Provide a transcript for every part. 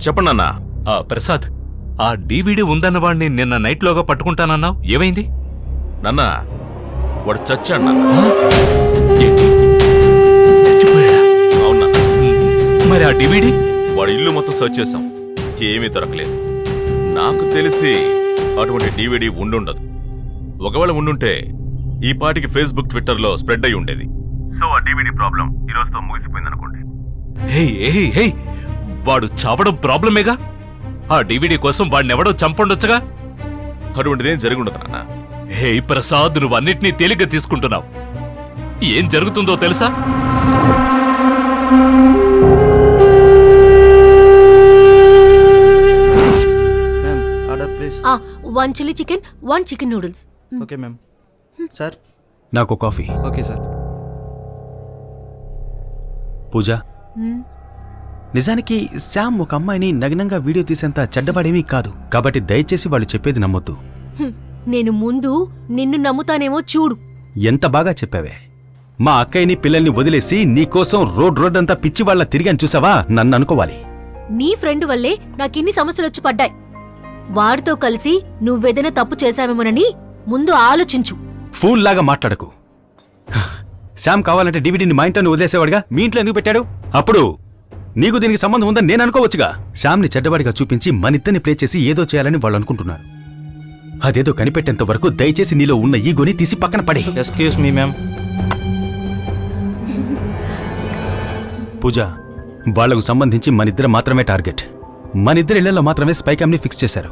చెప్పండి అన్నా. ప్రసాద్, ఆ DVD ఉందన్న వాడిని నిన్న నైట్లోగా పట్టుకుంటానన్నావు, ఏమైంది? నాన్నా, వాడు చచ్చాడు నాన్న. ఏంటి, చచ్చిపోయాడా? అవునా? మరి ఆ DVD? వాడి ఇల్లు మొత్తం సర్చ్ చేశాం, ఏమీ దొరకలేదు. నాకు తెలిసి అటువంటి DVD ఉండుండదు. ఒకవేళ ఉండుంటే ఈ పాటికి ఫేస్బుక్, ట్విట్టర్లో స్ప్రెడ్ అయి ఉండేది. సో ఆ DVD ప్రాబ్లం ఈ రోజుతో ముగిసిపోయింది అనుకోండి. హే, వాడు చావడం ప్రాబ్లమేగా. ఆ DVD కోసం వాడినెవడో చంపండొచ్చుగా. అటువంటిదేం జరిగి ఉండదు నాన్న. హే ప్రసాద్, నువ్వు అన్నిటినీ తేలిగ్గా తీసుకుంటున్నావు. ఏం జరుగుతుందో తెలుసా? one chili chicken, one chicken noodles. Okay ma'am. Sir నాకు కాఫీ. Okay sir. పూజ, నిజానికి శ్యామ్ ఒక అమ్మాయిని నగ్నంగా వీడియో తీసేంత చెడ్డవాడేమీ కాదు. కాబట్టి దయచేసి వాళ్ళు చెప్పేది నమ్మొద్దు. నేను ముందు నిన్ను నమ్ముతానేమో చూడు. ఎంత బాగా చెప్పావే. మా అక్కయ్యని పిల్లల్ని వదిలేసి నీకోసం రోడ్ అంతా పిచ్చి వాళ్ళ తిరిగాను చూసావా, నన్ను అనుకోవాలి. నీ ఫ్రెండ్ వల్లే నాకిన్ని సమస్యలొచ్చి పడ్డాయి. వాడితో కలిసి నువ్వేదైనా తప్పు చేశావేమోనని ముందు ఆలోచించు. ఫూల్ లాగా మాట్లాడకు. శ్యామ్ కావాలంటే డివిడీని మా ఇంట్లో వదిలేసేవాడుగా, మీ ఇంట్లో ఎందుకు పెట్టాడు? అప్పుడు నీకు దీనికి సంబంధం ఉందని నేను అనుకోవచ్చుగా. శ్యామ్ని చెడ్డవాడిగా చూపించి మనిద్దరిని ప్లే చేసి ఏదో చేయాలని వాళ్ళు అనుకుంటున్నారు. అదేదో కనిపెట్టేంత వరకు దయచేసి నీలో ఉన్న ఈగోని తీసి పక్కన పడే. Excuse me ma'am. పూజ, వాళ్లకు సంబంధించి మనిద్దరు మాత్రమే టార్గెట్. మనిద్దరి ఇళ్లలో మాత్రమే స్పైకామ్ని ఫిక్స్ చేశారు.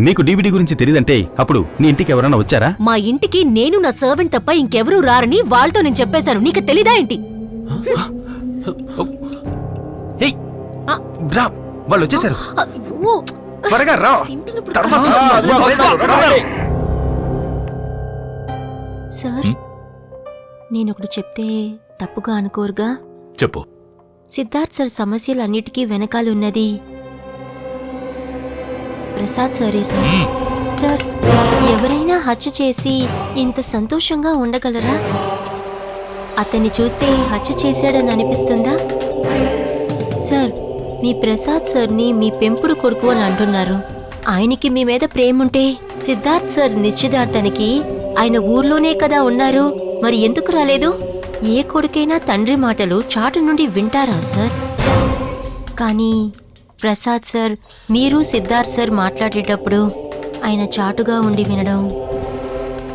నీకు DVD గురించి తెలియదంటే అప్పుడు నీ ఇంటికి ఎవరన్నా వచ్చారా? మా ఇంటికి నేను నా సర్వెంట్ తప్ప ఇంకెవరూ రారని వాళ్ళతో నేను చెప్పేశాను. నీకు తెలీదా ఏంటి? వాళ్ళు వచ్చేసారు. అయ్యో, త్వరగా రా. సార్, నేనొకటి చెప్తే తప్పుగా అనుకోరుగా? చెప్పు. సిద్ధార్థ్ సార్ సమస్యలన్నిటికీ వెనకాలన్నది ప్రసాద్ సరే సార్. సార్, ఎవరైనా హత్య చేసి ఇంత సంతోషంగా ఉండగలరా? అతన్ని చూస్తే హత్య చేశాడని అనిపిస్తుందా? సార్, మీ ప్రసాద్ సార్ని మీ పెంపుడు కొడుకు అని అంటున్నారు. ఆయనకి మీ మీద ప్రేముంటే సిద్ధార్థ్ సార్ నిశ్చితార్థానికి ఆయన ఊర్లోనే కదా ఉన్నారు, మరి ఎందుకు రాలేదు? ఏ కొడుకైనా తండ్రి మాటలు చాటు నుండి వింటారా సార్? కానీ ప్రసాద్ సార్, మీరు సిద్ధార్థ్ సార్ మాట్లాడేటప్పుడు ఆయన చాటుగా ఉండి వినడం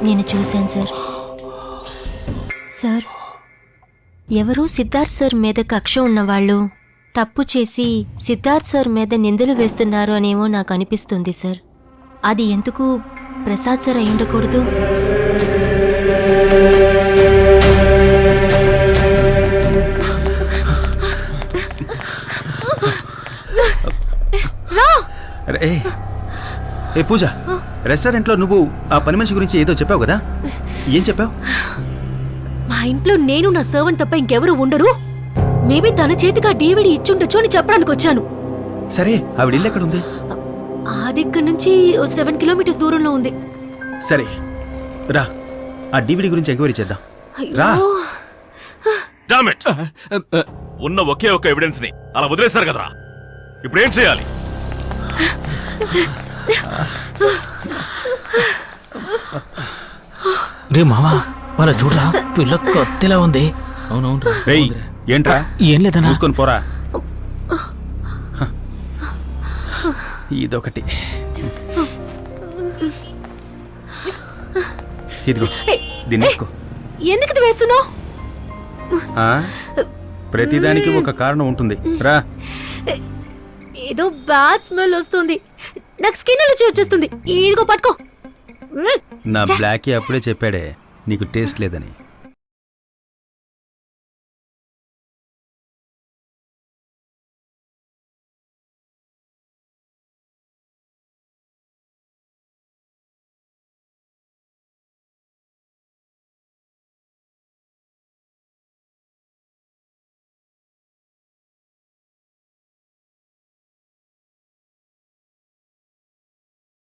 నేను చూశాను సార్. సార్, ఎవరో సిద్ధార్థ్ సార్ మీద కక్ష ఉన్నవాళ్ళు తప్పు చేసి సిద్ధార్థ్ సార్ మీద నిందలు వేస్తున్నారు అనేమో నాకు అనిపిస్తుంది సార్. అది ఎందుకు ప్రసాద్ సార్ అయి ఉండకూడదు? ఏ పూజ, రెస్టారెంట్లో నువ్వు ఆ పని మనిషి గురించి ఏదో చెప్పావు కదా, ఏం చెప్పావు? మా ఇంట్లో నేను నా సర్వెంట్ తప్ప ఇంకెవరు ఉండరు. మేబీ తన చేతిగా DVD ఇచ్చుండొచ్చు అని చెప్పడానికి వచ్చాను. సరే, ఆవిడ ఇల్లు ఎక్కడ ఉంది? అది ఇక్కడ నుంచి 7 కిలోమీటర్స్ దూరంలో ఉంది. సరే రా, ఆ DVD గురించి ఎంక్వైరీ చేద్దాం. రా. Damn it. ఉన్న ఒకే ఒక ఎవిడెన్స్ ని అలా వదిలేశారు కదరా, ఇప్పుడు ఏం చేయాలి? రే మావా, వాళ్ళ చూడరా, పిల్ల కొత్తలా ఉంది. అవునవును. ఏంట్రా? ఏం లేదన్నా, చూసుకొని పోరా. ఇదొకటి. ఇదిగో, దీన్ని తీసుకో. ఎందుకు ఇది వేస్తున్నావు? ప్రతిదానికి ఒక కారణం ఉంటుంది. రా. ఏదో బ్యాడ్ స్మెల్ వస్తుంది, నాకు స్కిన్ అలర్జీ వచ్చేస్తుంది. ఇదిగో పట్టుకో. నా బ్లాకీ అప్పుడే చెప్పాడే నీకు టేస్ట్ లేదని.